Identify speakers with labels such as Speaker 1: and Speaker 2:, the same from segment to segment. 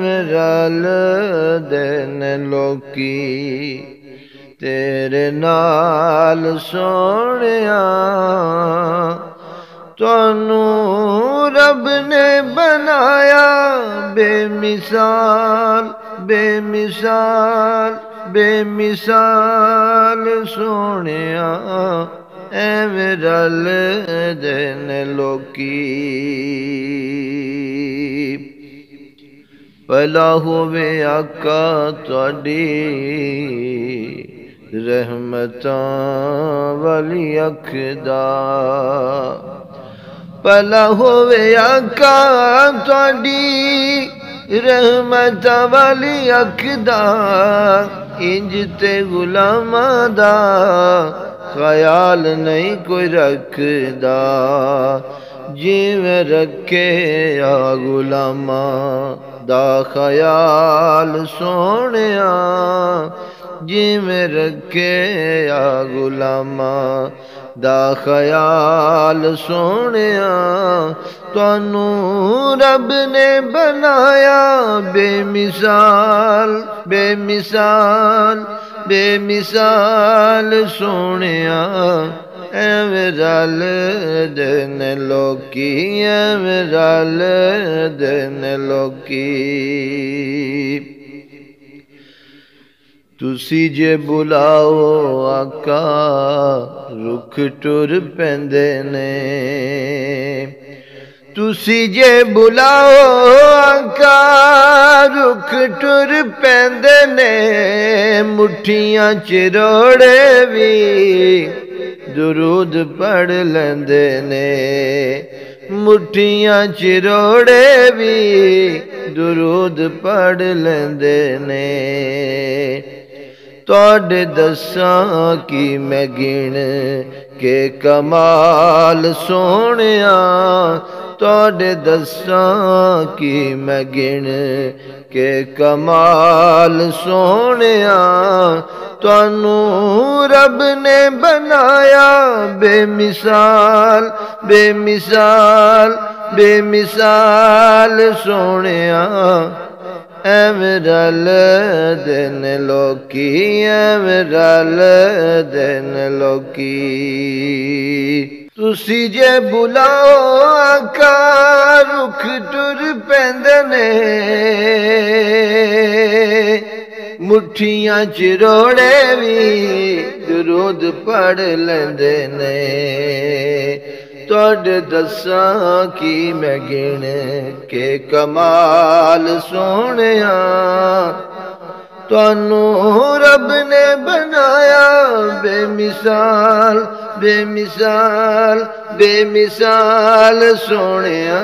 Speaker 1: ਐਵੇਂ ਰਲਦੇ ਨੇ ਲੋਕੀ तेरे नाल सोहणिया। तुहानू रब ने बनाया बेमिसाल बेमिसाल बेमिसाल सोहणिया, एवें रलदे ने लोकी। भला होवे आका तुहाडी रहमतां वाली अख दा, भला होवे आका तुहाडी रहमतां वाली अख दा। इंज ते गुलामां दा ख्याल नहीं कोई रखदा, जिवें रखे आ गुलामां दा ख्याल सोहणिया। जिवें रखे आ गुलामां दा ख्याल सोहणिया। तुहानू रब ने बनाया बेमिसाल बेमिसाल बेमिसाल सोहणिया, एवें रलदे ने लोकी एवें रलदे ने लोकी। तुसी जे बुलाओ आका रुख टुर पैंदे ने, तुसी जे बुलाओ आका रुख टुर पैंदे ने। मुठियां चिरोड़े भी दुरूद पढ़ लेंदे ने, मुठियां चिरोड़े भी दुरूद पढ़ लेंदे ने। तुहाडे दस्सां की मैं गिण के कमाल सोहणिया। तुहाडे दस्सां की मैं गिण के कमाल सोहणिया। तुहानू रब ने बनाया बेमिसाल बेमिसाल बेमिसाल सोहणिया, एवें रलदे ने लोकी एवें रलदे ने लोकी। तुसी जे बुलाओ आका रुख टुर पैंदे ने, मुठियां चिरोड़े भी दुरूद पढ़ लेंदे ने। तुहाडे दस्सां की मैं गिण के कमाल सोहणिया। तुहानू रब ने बनाया बेमिसाल बेमिसाल बेमिसाल सोहणिया,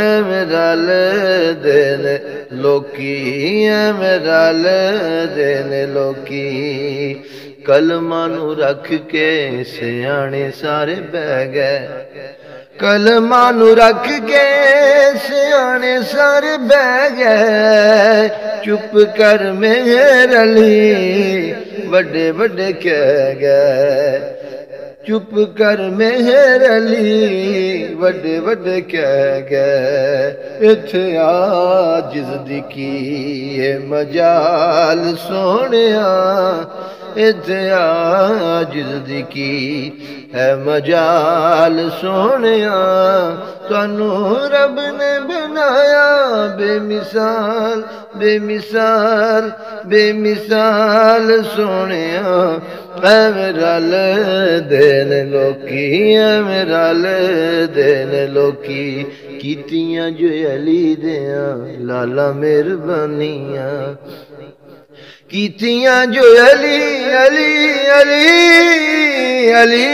Speaker 1: एवें रलदे ने लोकी एवें रलदे ने लोकी। कलमां नू रख के सियाणे सारे बह गए, कलमां नू रख के सियाणे सारे बह गए। चुप कर मेहर अली वड्डे वड्डे कह गए, चुप कर मेहर अली वड्डे वड्डे कह गए। इत्थे आजिज़ दी की मजाल सोहणिया, इत्थे आजिज़ दी की है मजाल सोहणिया। तुहानू रब ने बनाया बेमिसाल बेमिसाल बेमिसाल सोहणिया, एवें रलदे ने लोकी एवें रलदे ने लोकी। कीतियां जो अली दियां लाला मेहरबानियां, कीतियां जो अली अली अली अली,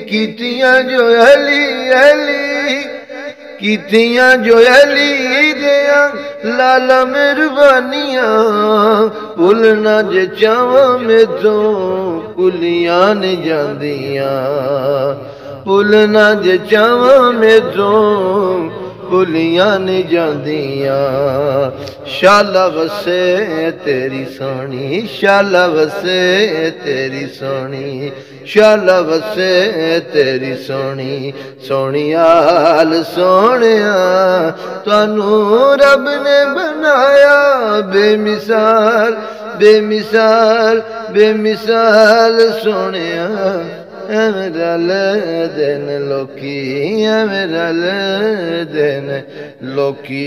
Speaker 1: कीतियां जो अली अली, कीतियां जो अली दियां लाला मेहरबानियां। भुलना जे चावां मेथों भुलियां नहीं जांदियां, भुलना जे चावां मेथों भुलियां नहीं जांदियां। शाला वसे तेरी सोनी, शाला वसे तेरी सोनी, शाला वसे तेरी सोनी। सोनियाल सोनिया तुहानू रब ने बनाया बेमिसाल, बेमिसाल, बेमिसाल सोनिया। एवें रल देन लोकी, एवें रल देन लोकी।